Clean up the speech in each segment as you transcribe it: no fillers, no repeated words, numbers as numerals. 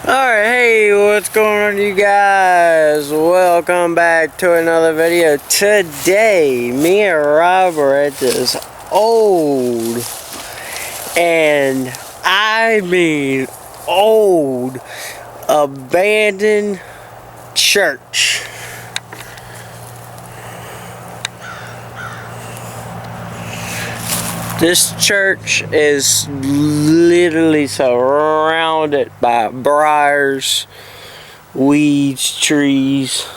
Alright, hey, what's going on, you guys? Welcome back to another video. Today, me and Rob are at this old, and I mean old, abandoned church. This church is literally surrounded by briars, weeds, trees.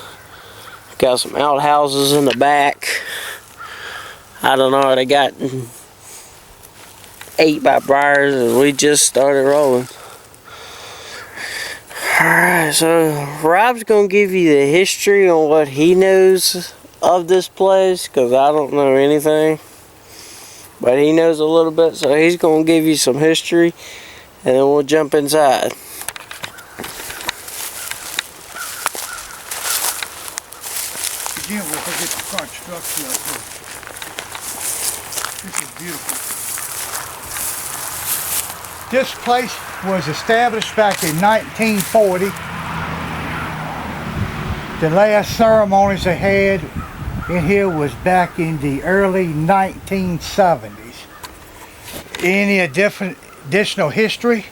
Got some outhouses in the back. I don't know, they got ate by briars and we just started rolling. Alright, so Rob's gonna give you the history on what he knows of this place, because I don't know anything. But he knows a little bit, so he's going to give you some history, and then we'll jump inside. Again, we'll look at the front structure up here. This is beautiful. This place was established back in 1940. The last ceremonies they had in here was back in the early 1970s. Any additional history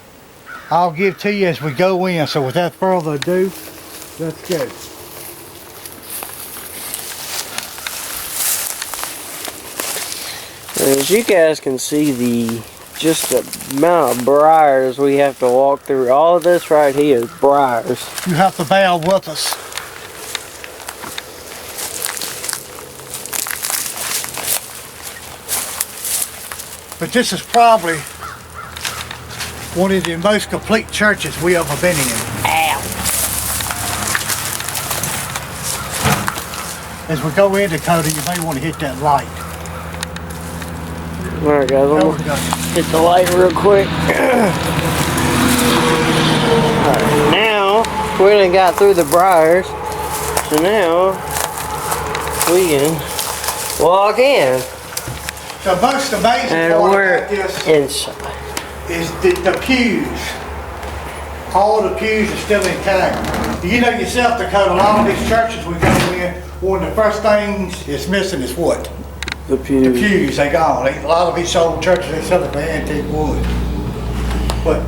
I'll give to you as we go in. So without further ado, let's go. As you guys can see, just the amount of briars we have to walk through. All of this right here is briars. You have to bear with us. But this is probably one of the most complete churches we ever been in. Ow. As we go in, Dakota, you may want to hit that light. Alright guys, I'm going to hit the light real quick. Alright, now we done got through the briars, so now we can walk in. The most amazing And part we're about this inside. is the pews. All the pews are still intact. You know yourself, Dakota, a lot of these churches we go in, one of the first things it's missing is what? The pews. The pews, they gone. A lot of these old churches, they sell it for antique wood. But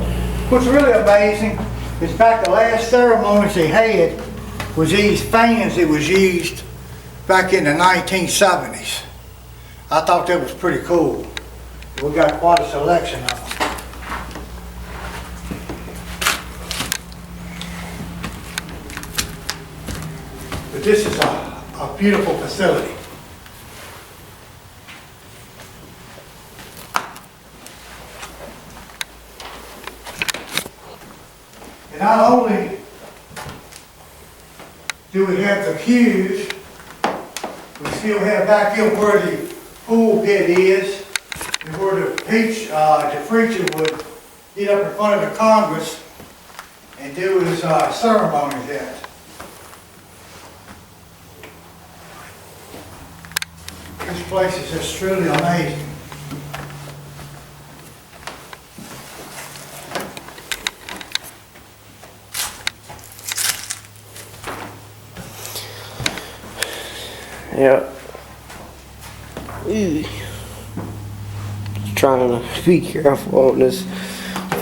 what's really amazing is back the last ceremonies they had was these fans that was used back in the 1970s. I thought that was pretty cool. We got quite a selection of them. But this is a beautiful facility. And not only do we have the pews, we still have back here where the pool pit is, and where the preacher would get up in front of the Congress and do his ceremonies at. This place is just truly amazing. Yep. Trying to be careful on this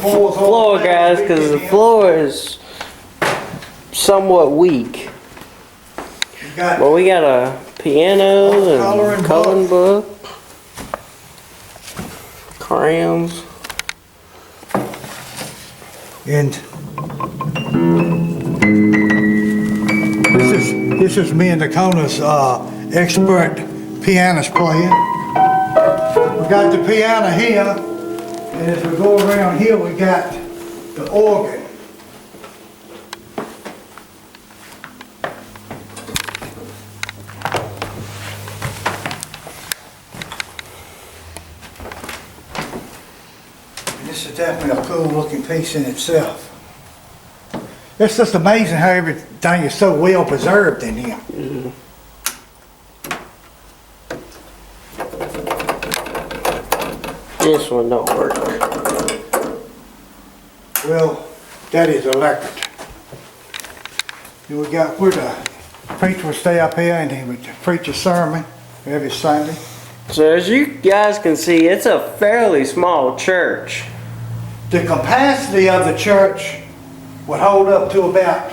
floor, guys, because the floor is somewhat weak. But we got a piano and coloring book, crayons, and this is me and Dakota's expert pianist player. We got the piano here, and as we go around here, we got the organ. And this is definitely a cool looking piece in itself. It's just amazing how everything is so well preserved in here. Yeah. This one don't work. Well, that is electric. Then we got where the preacher would stay up here and he would preach a sermon every Sunday. So as you guys can see, it's a fairly small church. The capacity of the church would hold up to about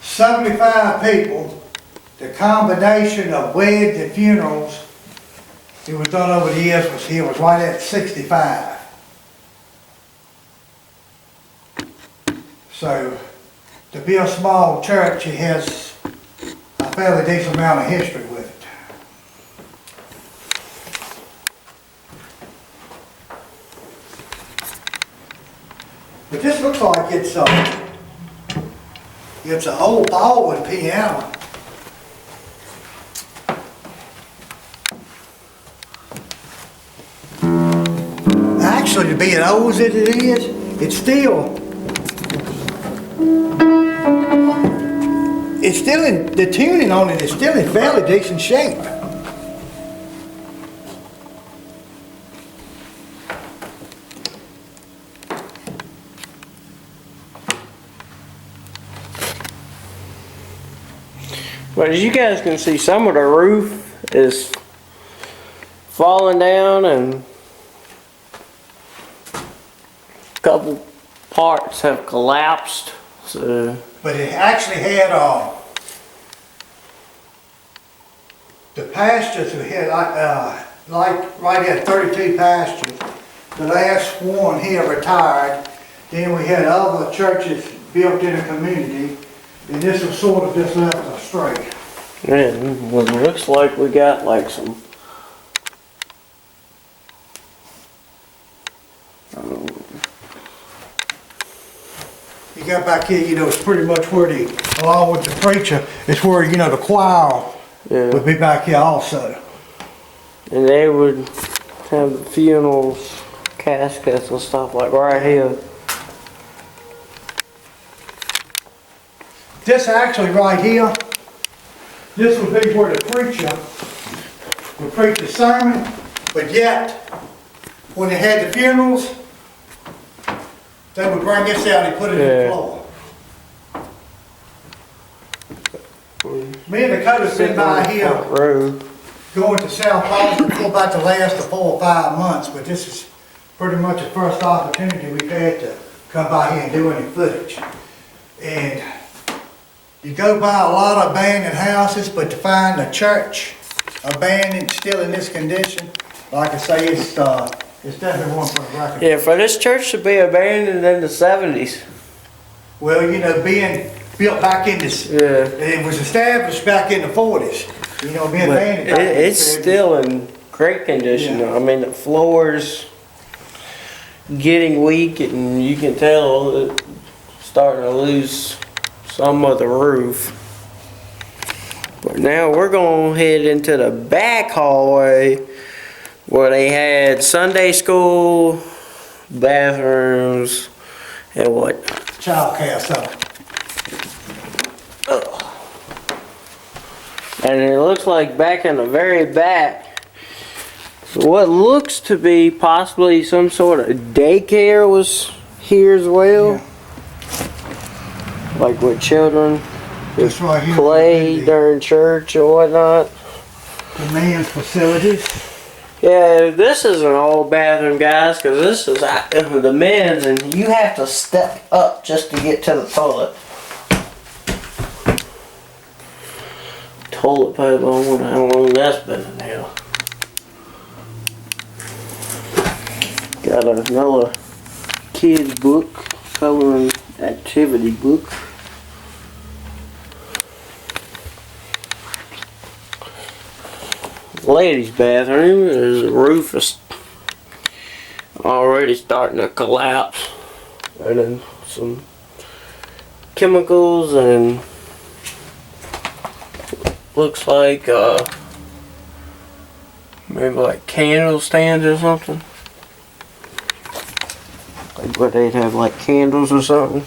75 people. The combination of weddings and funerals it was done over the years was right at 65. So to be a small church, it has a fairly decent amount of history with it. But this looks like it's an old Baldwin piano. Actually, to be as old as it is, it's still in, the tuning on it is still in fairly decent shape. But as you guys can see, some of the roof is falling down and a couple parts have collapsed. So, but it actually had the pastures we had like right at 32 pastures. The last one here retired. Then we had other churches built in the community, and this was sort of just left us straight. man, well, it looks like we got like some You got back here, you know, it's pretty much where along with the preacher, it's where, you know, the choir would be back here also. and they would have funerals, caskets and stuff like right here. This actually right here, this would be where the preacher would preach the sermon, but yet, when they had the funerals, they would bring this out and put it in the floor. Me and Dakota's been by here going to South Boston for about the last 4 or 5 months, but this is pretty much the first opportunity we've had to come by here and do any footage. And you go by a lot of abandoned houses, but to find a church abandoned, still in this condition, like I say, it's definitely one for the record. Yeah, for this church to be abandoned in the 70s. Well, you know, being built back in this, it was established back in the 40s. You know, being abandoned. It's still in great condition. Yeah. I mean, the floor's getting weak, and you can tell it's starting to lose some of the roof. But now we're going to head into the back hallway where they had Sunday school, bathrooms, and what? Child care stuff. And it looks like back in the very back, what looks to be possibly some sort of daycare was here as well. Yeah. Like with children This right here. play during church or whatnot. The men's facilities. Yeah, this is an old bathroom, guys, because this is the men's, and you have to step up just to get to the toilet. Toilet paper, I wonder how long that's been in here. Got another kid's book, coloring activity book. Ladies' bathroom, the roof is already starting to collapse, and then some chemicals, and looks like maybe like candle stands or something, like where they'd have like candles or something.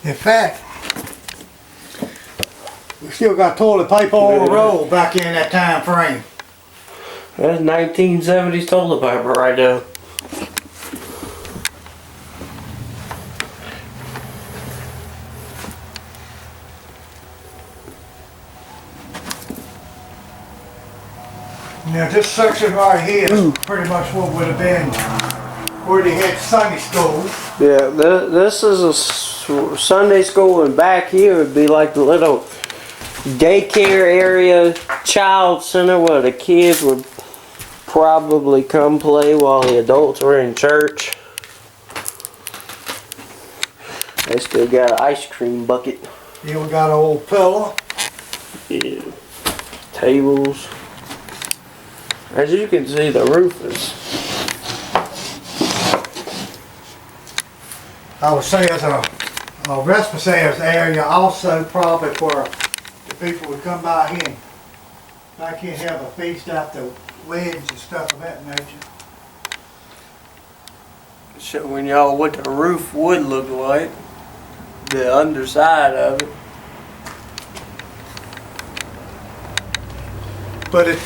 In fact, we still got toilet paper on the roll back in that time frame. That's 1970s toilet paper right there. Now this section right here is pretty much what would have been where they had Sunday school. Yeah, this is a Sunday school, and back here would be like the little daycare area, child center where the kids would probably come play while the adults were in church. They still got an ice cream bucket. Here we got an old pillow. Yeah. Tables. As you can see, the roof is... I would say as a respiratory area also probably where the people would come by here and back here and have a feast after weddings and stuff of that nature. Showing y'all what the roof would look like. The underside of it. But it's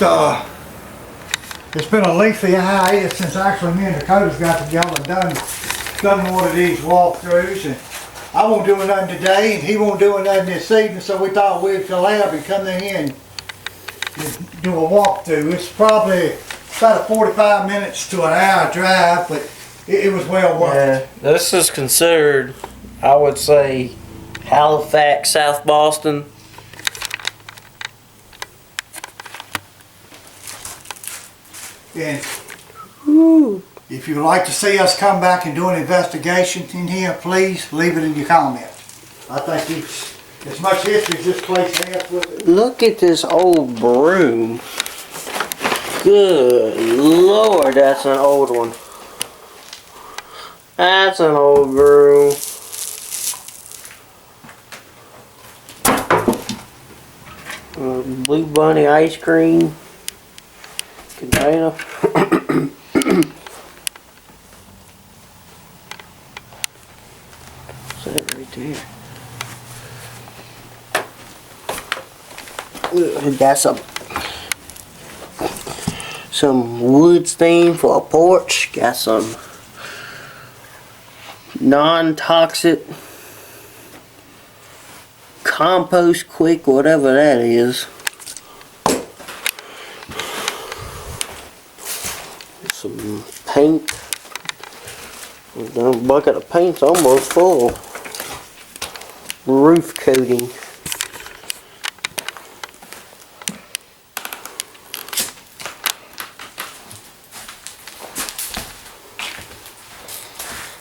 been a lengthy hiatus since actually me and Dakota's got together and done one of these walkthroughs, and I won't do nothing today and he won't do nothing this evening, so we thought we'd collab and come in here and do a walkthrough. It's probably about a 45 minutes to an hour drive, but it was well worth it. Yeah, this is considered, I would say, Halifax, South Boston. And if you'd like to see us come back and do an investigation in here, please leave it in your comments. I think it's as much history as this place has with it. Look at this old broom. Good Lord, that's an old one. That's an old broom. Blue Bunny ice cream container. What's that right there? Got some wood stain for a porch. Got some non-toxic compost quick, whatever that is. Some paint. The bucket of paint's almost full. Roof coating.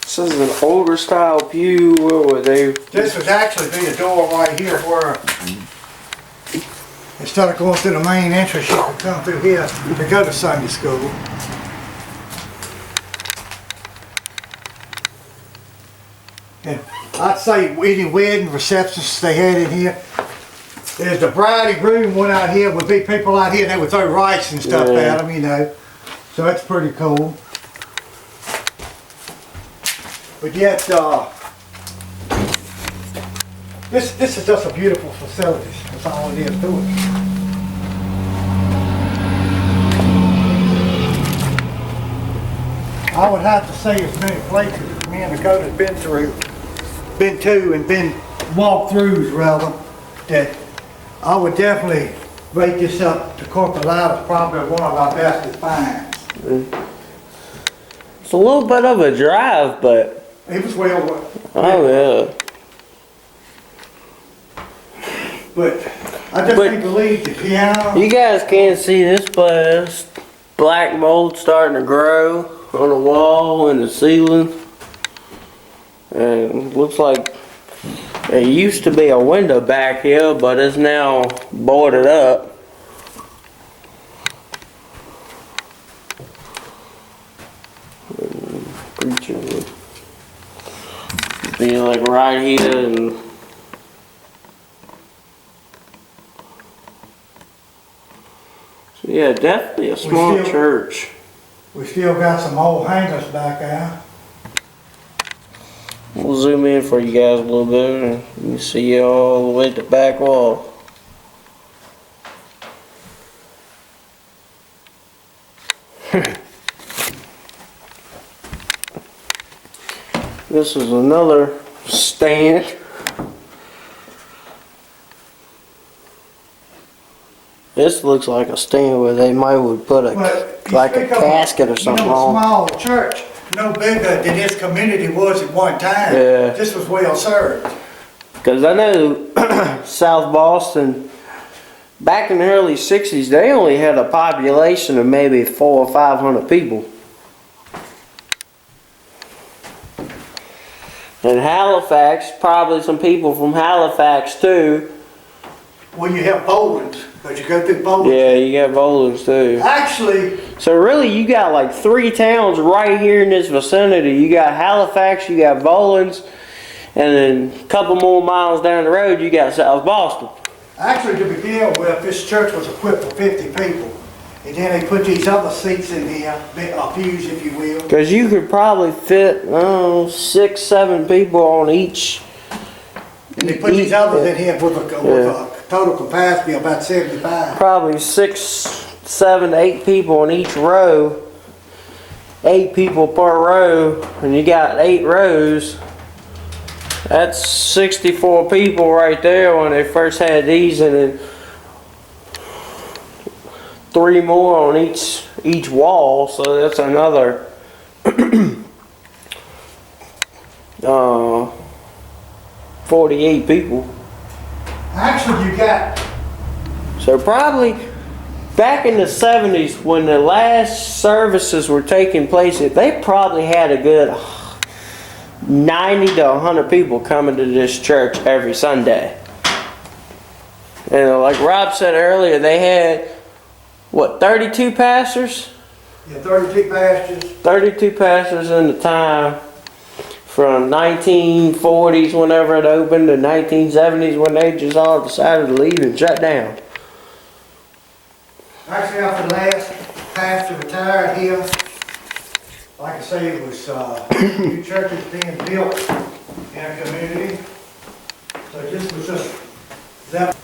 This is an older style pew. What would they? This would actually be a door right here where instead of going through the main entrance, you could come through here to go to Sunday school. And I'd say any wedding receptions they had in here. There's the bride and groom one out here would be people out here that would throw rice and stuff at them, you know. So that's pretty cool. But yet, this is just a beautiful facility. That's all it is to it. I would have to say as many places as me and Dakota's been to and been walkthroughs rather, that I would definitely rate this up to Corporate Light as probably one of our best finds. It's a little bit of a drive, but it was well worth it. oh yeah. But I just can't believe the piano. You guys can't see this, but it's black mold starting to grow on the wall and the ceiling. And it looks like there used to be a window back here, but it's now boarded up. Preaching. Be like right here and so yeah, definitely a small church. We still got some old hangers back there. We'll zoom in for you guys a little bit and you can see all the way to the back wall. This is another stand. This looks like a stand where they might would put a casket or something on. A small church, no bigger than this community was at one time. Yeah. This was well served. Because I know South Boston, back in the early 60s, they only had a population of maybe 400 or 500 people. And Halifax, probably some people from Halifax too. Well, you have Bowlings, but you go through Bowlings. Yeah, you got Bowlings too. Actually, So really you got like 3 towns right here in this vicinity. You got Halifax, you got Bowlings, and then a couple more miles down the road you got South Boston. to begin with, this church was equipped for 50 people. And then they put these other seats in here, pews if you will. Because you could probably fit, 6, 7 people on each. And they put these others in here with a total capacity of about 75. Probably 6, 7, 8 people on each row. 8 people per row, and you got 8 rows. That's 64 people right there when they first had these, and then 3 more on each wall, so that's another 48 people. Actually, you got, So probably back in the 70s when the last services were taking place, they probably had a good 90 to 100 people coming to this church every Sunday. And like Rob said earlier, they had, what, 32 pastors? yeah, 32 pastors. 32 pastors in the time from 1940s whenever it opened to 1970s when they just all decided to leave and shut down. Actually, after the last pastor retired here, like I say, it was new churches being built in a community. So this was just that.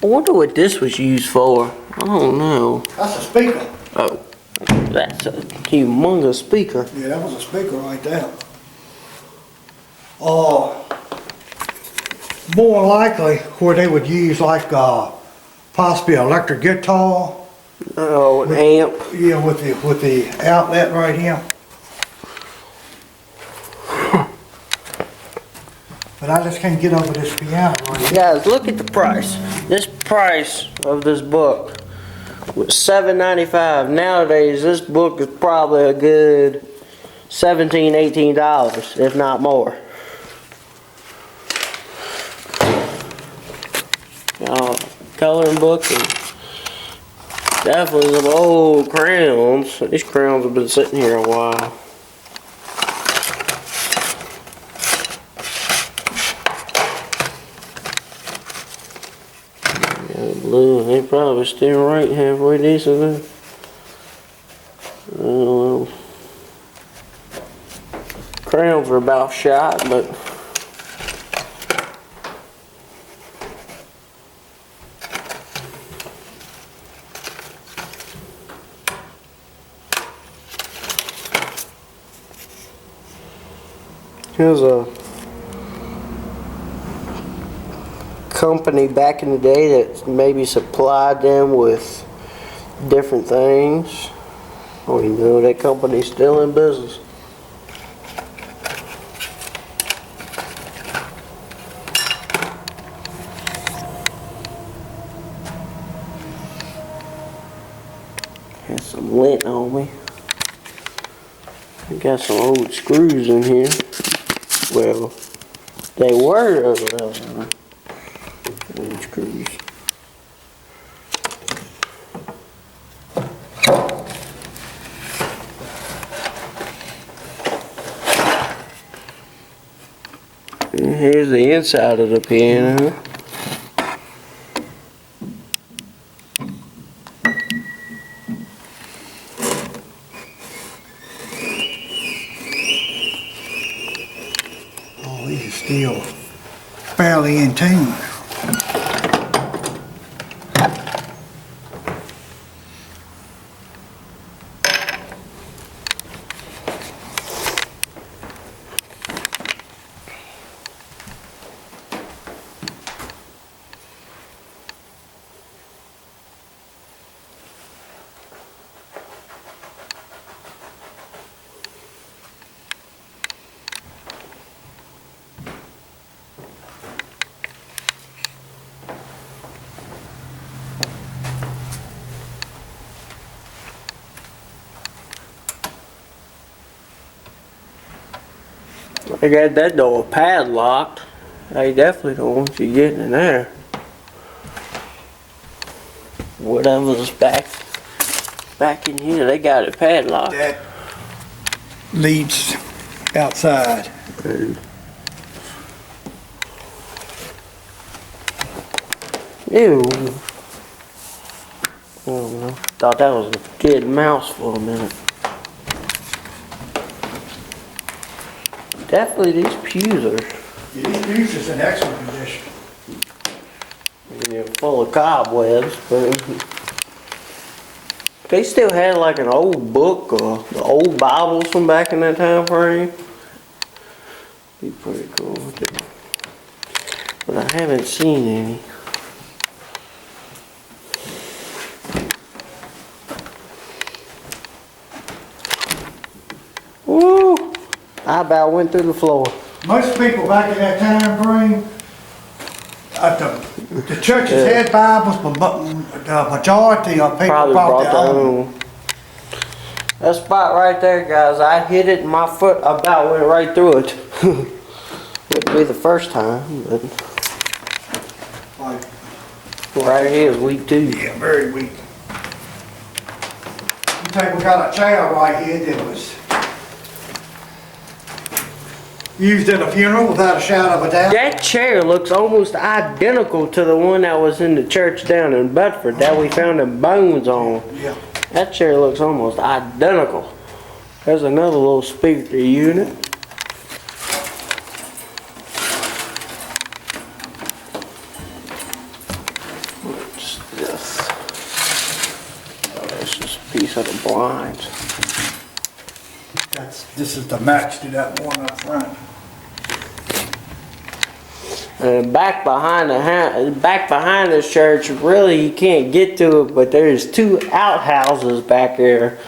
I wonder what this was used for. I don't know. That's a speaker. Oh, that's a humongous speaker. Yeah, that was a speaker right there. More likely where they would use like possibly an electric guitar. Oh, an amp. Yeah, with the outlet right here. But I just can't get over this piano right here. Guys, look at the price. This price of this book was $7.95. Nowadays, this book is probably a good $17, $18, if not more. Coloring book and definitely some old crayons. These crayons have been sitting here a while. Blue, they probably still right halfway decent. Crayons are about shot, but here's a company back in the day that maybe supplied them with different things. Oh, you know, that company's still in business. Has some lint on me. I got some old screws in here. Well, they were old screws. And here's the inside of the piano. these are still fairly in tune. They got that door padlocked. They definitely don't want you getting in there. Whatever's back in here, they got it padlocked. That leads outside. Ew. Oh, I thought that was a dead mouse for a minute. Definitely these pews are These pews is in excellent condition. full of cobwebs, but they still had like an old book or the old Bibles from back in that time frame. Be pretty cool. But I haven't seen any. Woo! I about went through the floor. Most people back in that time frame, the churches had Bibles, but the majority of people Probably brought brought their their own. own. That spot right there, guys, I hit it and my foot about went right through it. Wouldn't be the first time, but Like, right here is week 2. yeah, very weak. You take, we got a chair right here that was used at a funeral without a shadow of a doubt. That chair looks almost identical to the one that was in the church down in Bedford that we found the bones on. Yeah. That chair looks almost identical. There's another little speaker unit. What's this? Oh, that's just a piece of the blinds. This is the match to that one up front. And back behind this church, really you can't get to it, but there's 2 outhouses back there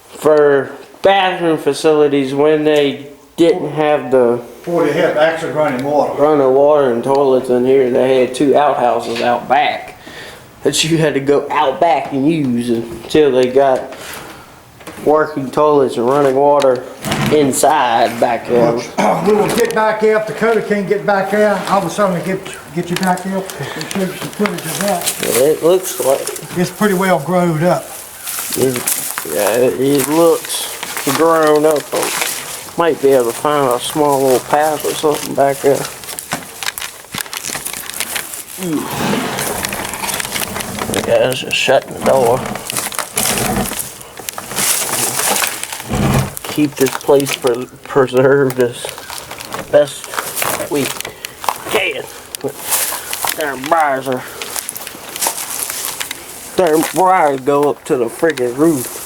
for bathroom facilities when they didn't have the Before they had actually running water. running water and toilets in here. They had 2 outhouses out back that you had to go out back and use until they got working toilets and running water inside back there. We will get back there. If Dakota can't get back there, I will certainly get you back there and show you some footage of that. It looks like It's pretty well growed up. it looks grown up. Might be able to find a small little path or something back there. The guy's just shutting the door. Keep this place preserved as best we can. Their briars go up to the friggin' roof.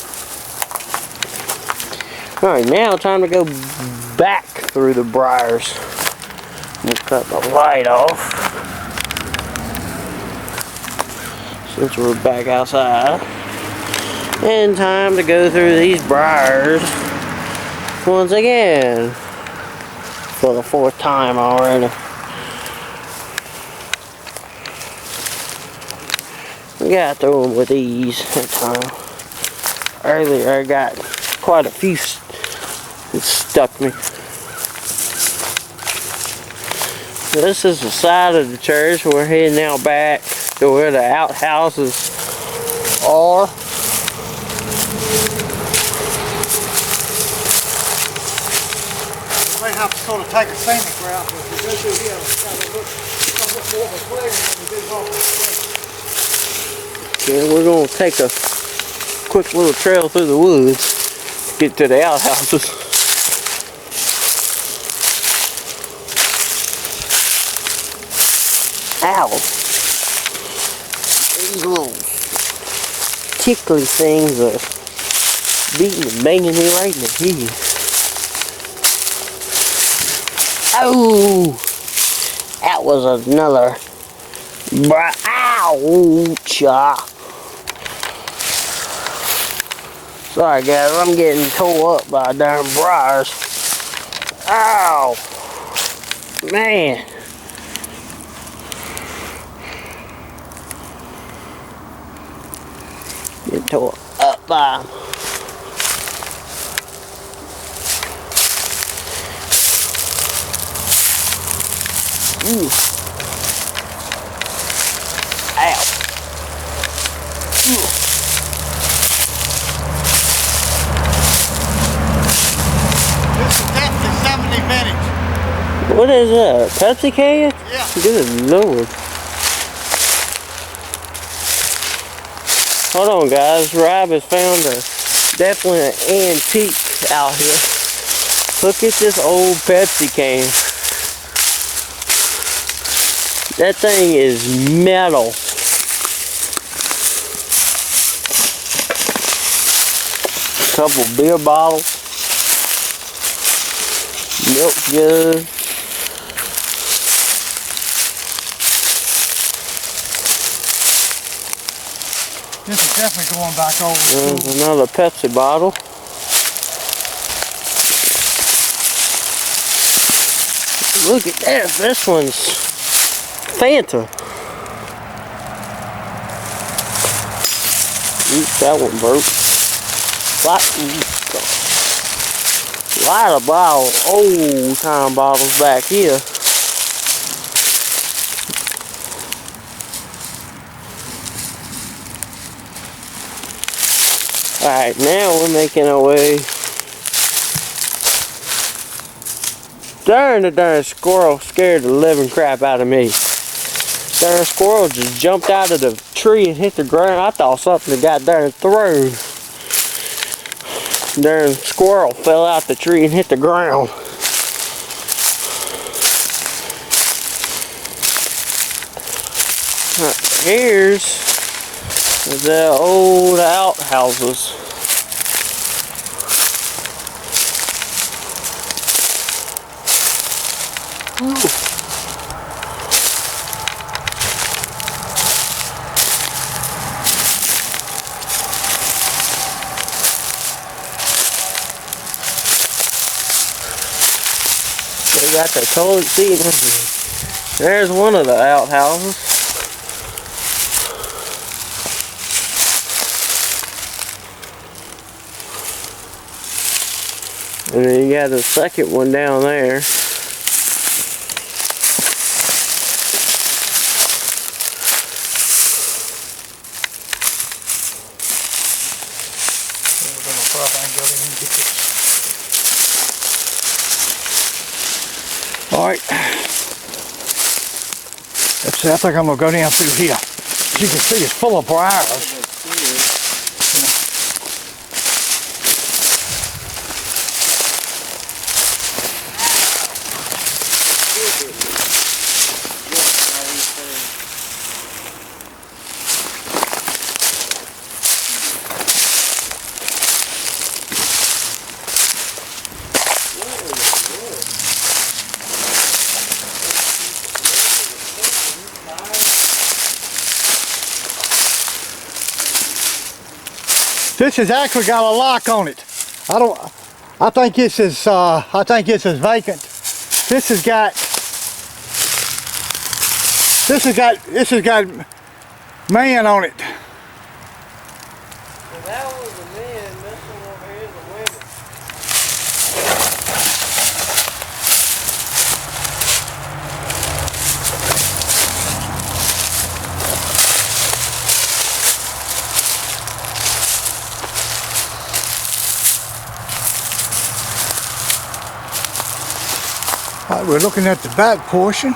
Alright, now time to go back through the briars. We'll cut the light off since we're back outside. And time to go through these briars once again for the 4th time already. We got through them with ease that time. Earlier I got quite a few that stuck me. This is the side of the church. We're heading now back to where the outhouses are. You may have to sort of take a scenic route, but if you go through here, it's got to look somewhat more of a clearing than you do off the street. Yeah, we're going to take a quick little trail through the woods, get to the outhouses. Ow. These little tickly things are beating and banging me right in the head. Oh! That was another. Ouch! Sorry guys, I'm getting tore up by darn briars. Ow! Man! Getting tore up by them. Ooh. Ow. Ooh. This is definitely 70 minutes. What is that? Pepsi can? Yeah. Good Lord. Hold on guys, Rob has found definitely an antique out here. Look at this old Pepsi can. That thing is metal. A couple beer bottles. Milk jug. This is definitely going back over school. There's another Pepsi bottle. Look at this. This one's Fanta. Oops, that one broke. Lot of bottles, old time bottles back here. Alright, now we're making our way. The darn squirrel scared the living crap out of me. Darn squirrel just jumped out of the tree and hit the ground. I thought something got darn thrown. Darn squirrel fell out the tree and hit the ground. Here's the old outhouses. Ooh. They got the toilet seat and everything. There's one of the outhouses. And then you got the second one down there. Alright. Let's see, I think I'm going to go down through here. As you can see, it's full of briars. This has actually got a lock on it. I think this is vacant. This has got man on it. Well, that was a man. This one over here is a woman. All right, we're looking at the back portion.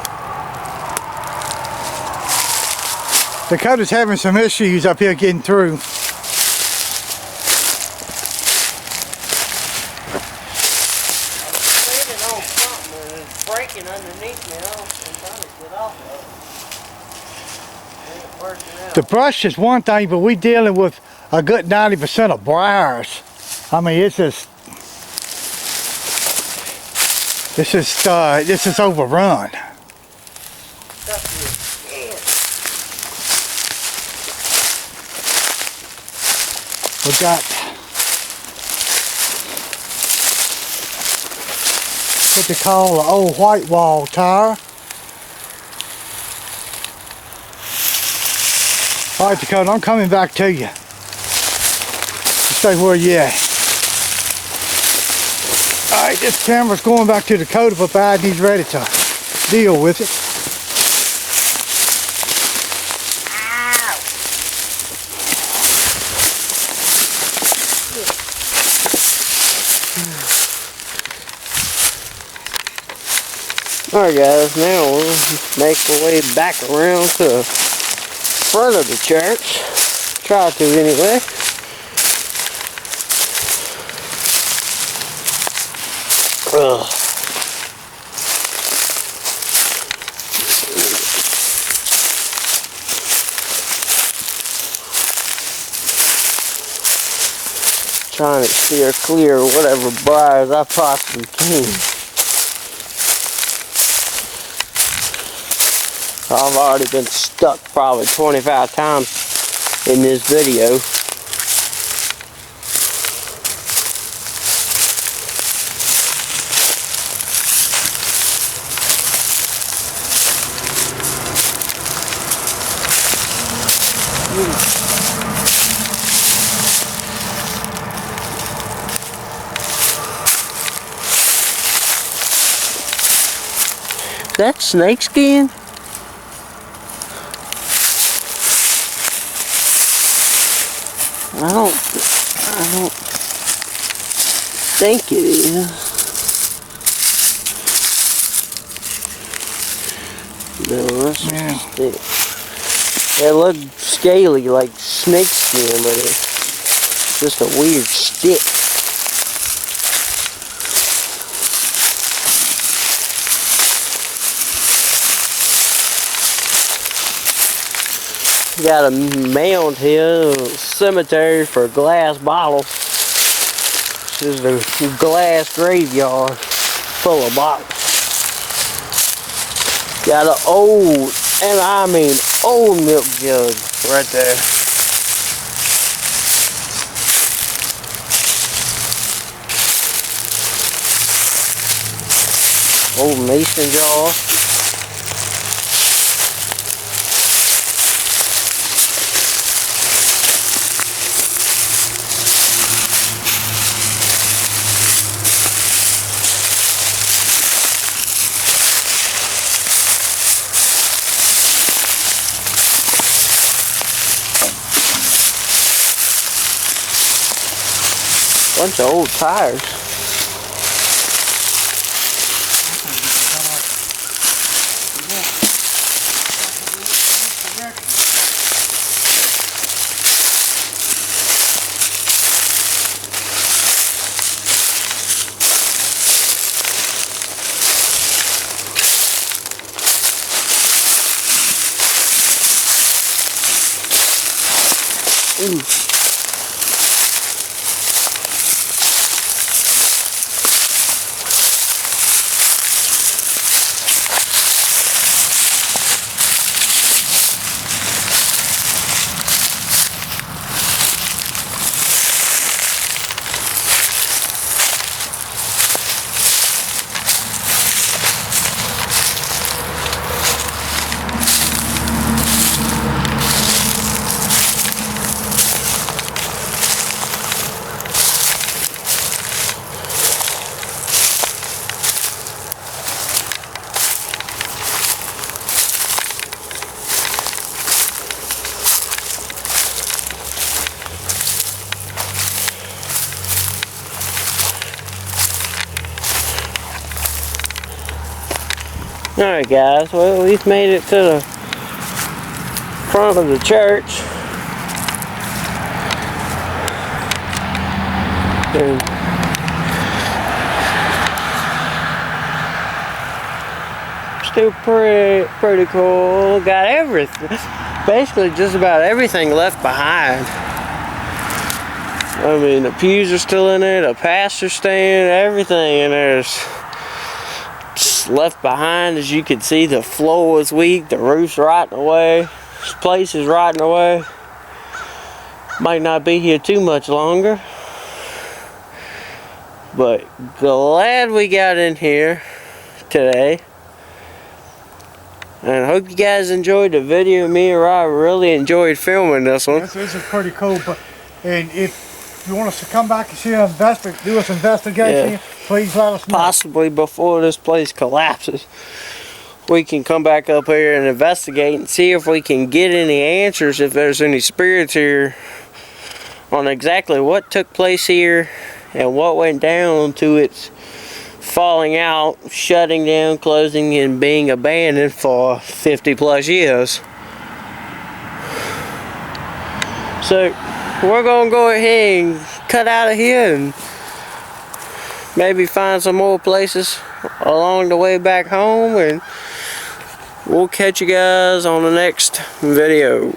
Dakota's having some issues up here getting through. Breaking underneath me, I'm trying to get off of The brush is one thing, but we dealing with a good 90% of briars. I mean, this is overrun. We got what they call an old white wall tire. All right, Dakota, I'm coming back to you. Stay where you at. All right, this camera's going back to Dakota provided he's ready to deal with it. Alright guys, now we'll make our way back around to the front of the church. Try to anyway. Ugh. Trying to steer clear of whatever briars I possibly can. I've already been stuck probably 25 times in this video. Is that snake skin? I don't think it is. No, that's just a stick. It looked scaly like snake skin, but it's just a weird stick. Got a mound here, a cemetery for glass bottles. This is a glass graveyard full of bottles. Got an old, and I mean old milk jug right there. Old mason jar. Bunch of old tires. Alright guys, well we've made it to the front of the church. And still pretty cool. Got everything. basically just about everything left behind. I mean, the pews are still in there, the pastor's staying, everything in there is just left behind. As you can see, the floor was weak, the roof's rotting away, this place is rotting away. Might not be here too much longer, but glad we got in here today. And I hope you guys enjoyed the video. Me and Rob really enjoyed filming this one. This is pretty cool. And if you want us to come back and see an do us investigation, Yeah. please let us know. Possibly before this place collapses, we can come back up here and investigate and see if we can get any answers, if there's any spirits here, on exactly what took place here and what went down to its falling out, shutting down, closing, and being abandoned for 50 plus years. So we're gonna go ahead and cut out of here and maybe find some more places along the way back home, and we'll catch you guys on the next video.